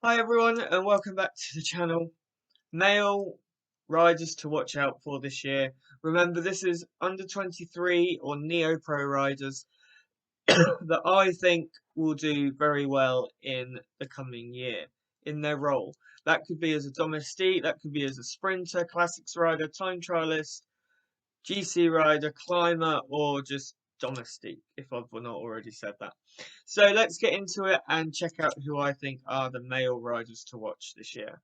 Hi everyone and welcome back to the channel. Male riders to watch out for this year. Remember this is under 23 or Neo Pro riders that I think will do very well in the coming year in their role. That could be as a domestique, that could be as a sprinter, classics rider, time trialist, GC rider, climber, or just domestique, if I've not already said that. So let's get into it and check out who I think are the male riders to watch this year.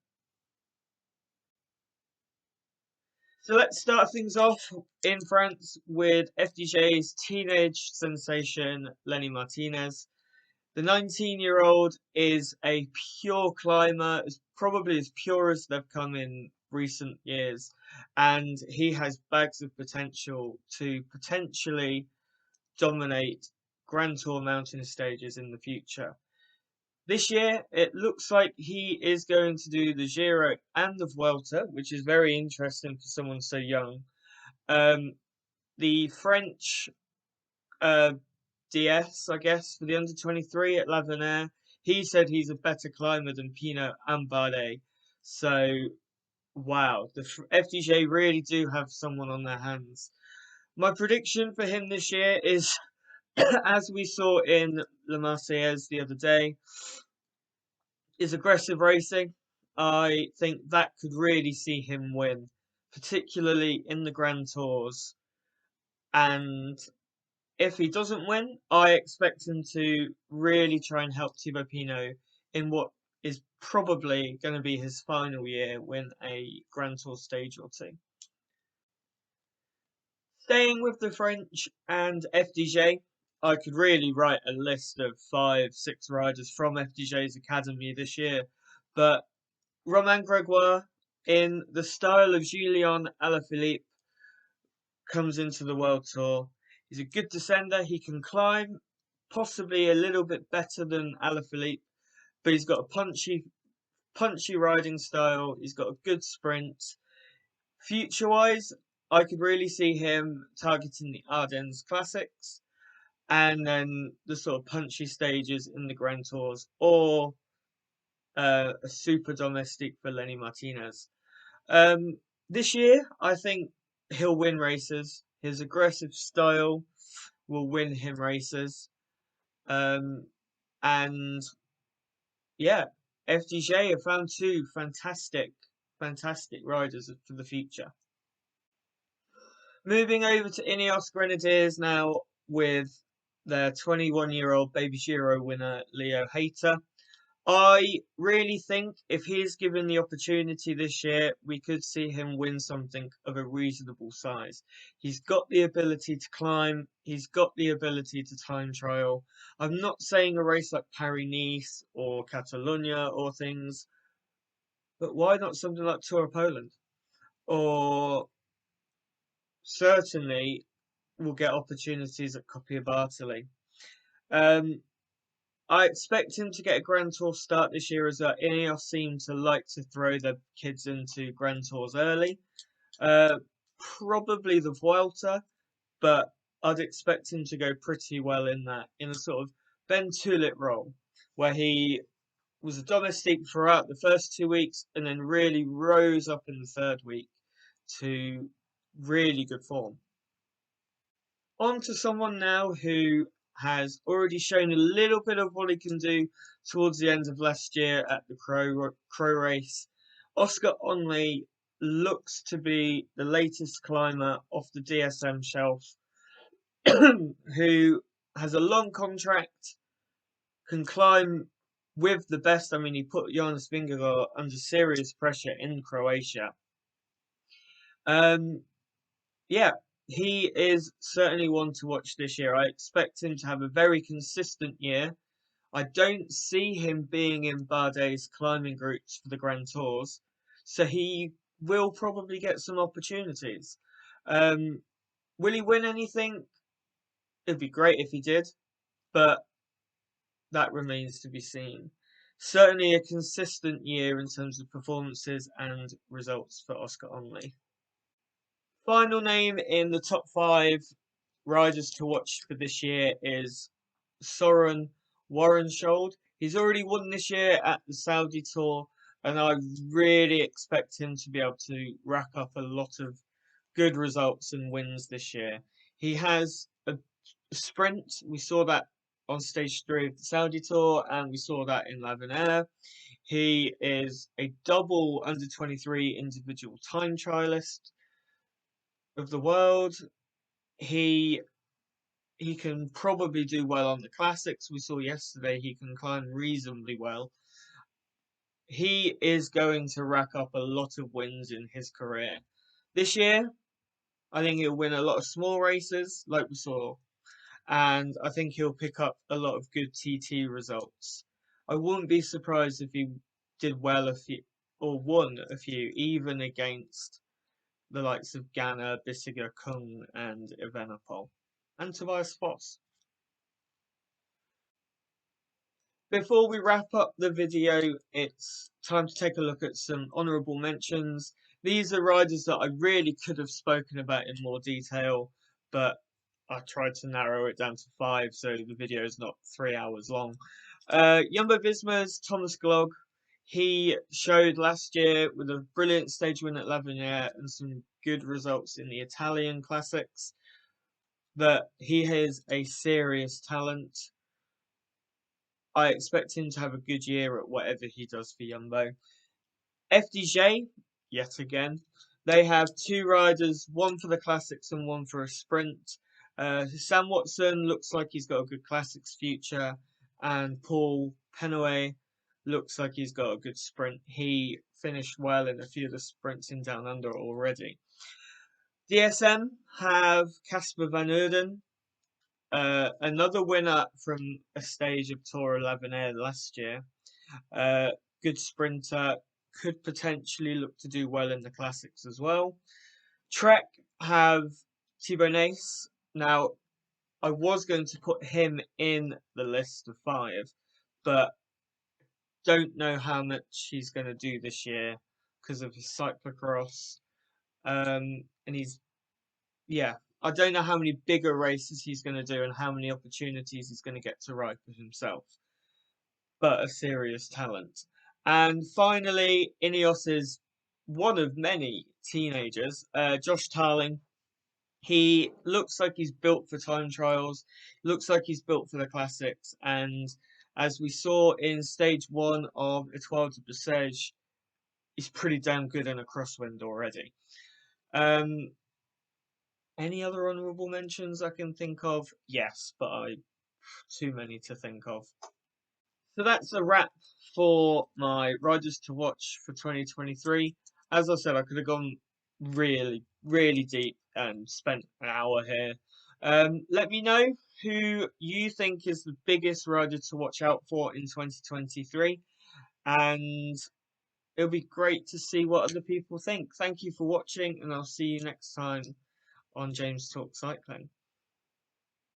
So let's start things off in France with FDJ's teenage sensation, Lenny Martinez. The 19-year-old is a pure climber, is probably as pure as they've come in recent years, and he has bags of potential to potentially dominate Grand Tour mountain stages in the future. This year, it looks like he is going to do the Giro and the Vuelta, which is very interesting for someone so young. Um, the French uh, DS, I guess, for the under 23 at L'Avenir, he said he's a better climber than Pinot and Bardet. So, wow, the FDJ really do have someone on their hands. My prediction for him this year is, as we saw in La Marseillaise the other day, is aggressive racing. I think that could really see him win, particularly in the Grand Tours. And if he doesn't win, I expect him to really try and help Thibaut Pinot in what is probably going to be his final year, win a Grand Tour stage or two. Staying with the French and FDJ, I could really write a list of 5, 6 riders from FDJ's academy this year, but Romain Gregoire, in the style of Julian Alaphilippe, comes into the World Tour. He's a good descender. He can climb, possibly a little bit better than Alaphilippe, but he's got a punchy riding style. He's got a good sprint. Future-wise, I could really see him targeting the Ardennes Classics and then the sort of punchy stages in the Grand Tours, or a super domestic for Lenny Martinez. Um, this year, I think he'll win races. His aggressive style will win him races. Um, and yeah, FDJ have found two fantastic riders for the future. Moving over to Ineos Grenadiers now with their 21-year-old Baby Giro winner Leo Hayter. I really think if he is given the opportunity this year, we could see him win something of a reasonable size. He's got the ability to climb, he's got the ability to time trial. I'm not saying a race like Paris-Nice or Catalonia or things, but why not something like Tour of Poland? Or certainly we'll get opportunities at Coppi Bartoli. Um, I expect him to get a Grand Tour start this year as Ineos seem to like to throw their kids into Grand Tours early. Uh, Probably the Vuelta, but I'd expect him to go pretty well in that, in a sort of Ben Tulip role, where he was a domestique throughout the first 2 weeks and then really rose up in the third week to really good form. On to someone now who has already shown a little bit of what he can do towards the end of last year at the Crow race. Oscar Onley looks to be the latest climber off the DSM shelf, who has a long contract, can climb with the best. I mean, he put Jonas Vingegaard under serious pressure in Croatia. Um, yeah, he is certainly one to watch this year. I expect him to have a very consistent year. I don't see him being in Bardet's climbing groups for the Grand Tours, so he will probably get some opportunities. Um, will he win anything? It'd be great if he did, but that remains to be seen. Certainly a consistent year in terms of performances and results for Oscar Onley. Final name in the top 5 riders to watch for this year is Soren Warrenshold. He's already won this year at the Saudi Tour, and I really expect him to be able to rack up a lot of good results and wins this year. He has a sprint. We saw that on stage 3 of the Saudi Tour, and we saw that in L'Avenir. He is a double under 23 individual time trialist of the world. He can probably do well on the classics. We saw yesterday he can climb reasonably well. He is going to rack up a lot of wins in his career. This year, I think he'll win a lot of small races, like we saw, and I think he'll pick up a lot of good TT results. I wouldn't be surprised if he did well or won a few, even against the likes of Ganna, Bissiger, Kung, and Evenepoel, and Tobias Foss. Before we wrap up the video, it's time to take a look at some honourable mentions. These are riders that I really could have spoken about in more detail, but I tried to narrow it down to 5, so the video is not 3 hours long. Jumbo-Visma's Thomas Glogg. He showed last year with a brilliant stage win at L'Avenir and some good results in the Italian classics that he has a serious talent. I expect him to have a good year at whatever he does for Jumbo. FDJ, yet again, they have 2 riders, one for the classics and one for a sprint. Sam Watson looks like he's got a good classics future, and Paul Penhoet looks like he's got a good sprint. He finished well in a few of the sprints in Down Under already. DSM have Casper Van Uerden, another winner from a stage of Tour 11 Air last year. Good sprinter, could potentially look to do well in the classics as well. Trek have Thibau Nys. Now, I was going to put him in the list of 5, but don't know how much he's going to do this year because of his cyclocross. And I don't know how many bigger races he's going to do and how many opportunities he's going to get to ride for himself. But a serious talent. And finally, Ineos is one of many teenagers. Josh Tarling. He looks like he's built for time trials, looks like he's built for the classics, and as we saw in stage 1 of Etoile de Bessèges, he's pretty damn good in a crosswind already. Any other honourable mentions I can think of? Yes, but too many to think of. So that's a wrap for my riders to watch for 2023. As I said, I could have gone really, really deep and spent an hour here. Let me know who you think is the biggest rider to watch out for in 2023, and it'll be great to see what other people think. Thank you for watching, and I'll see you next time on James Talk Cycling.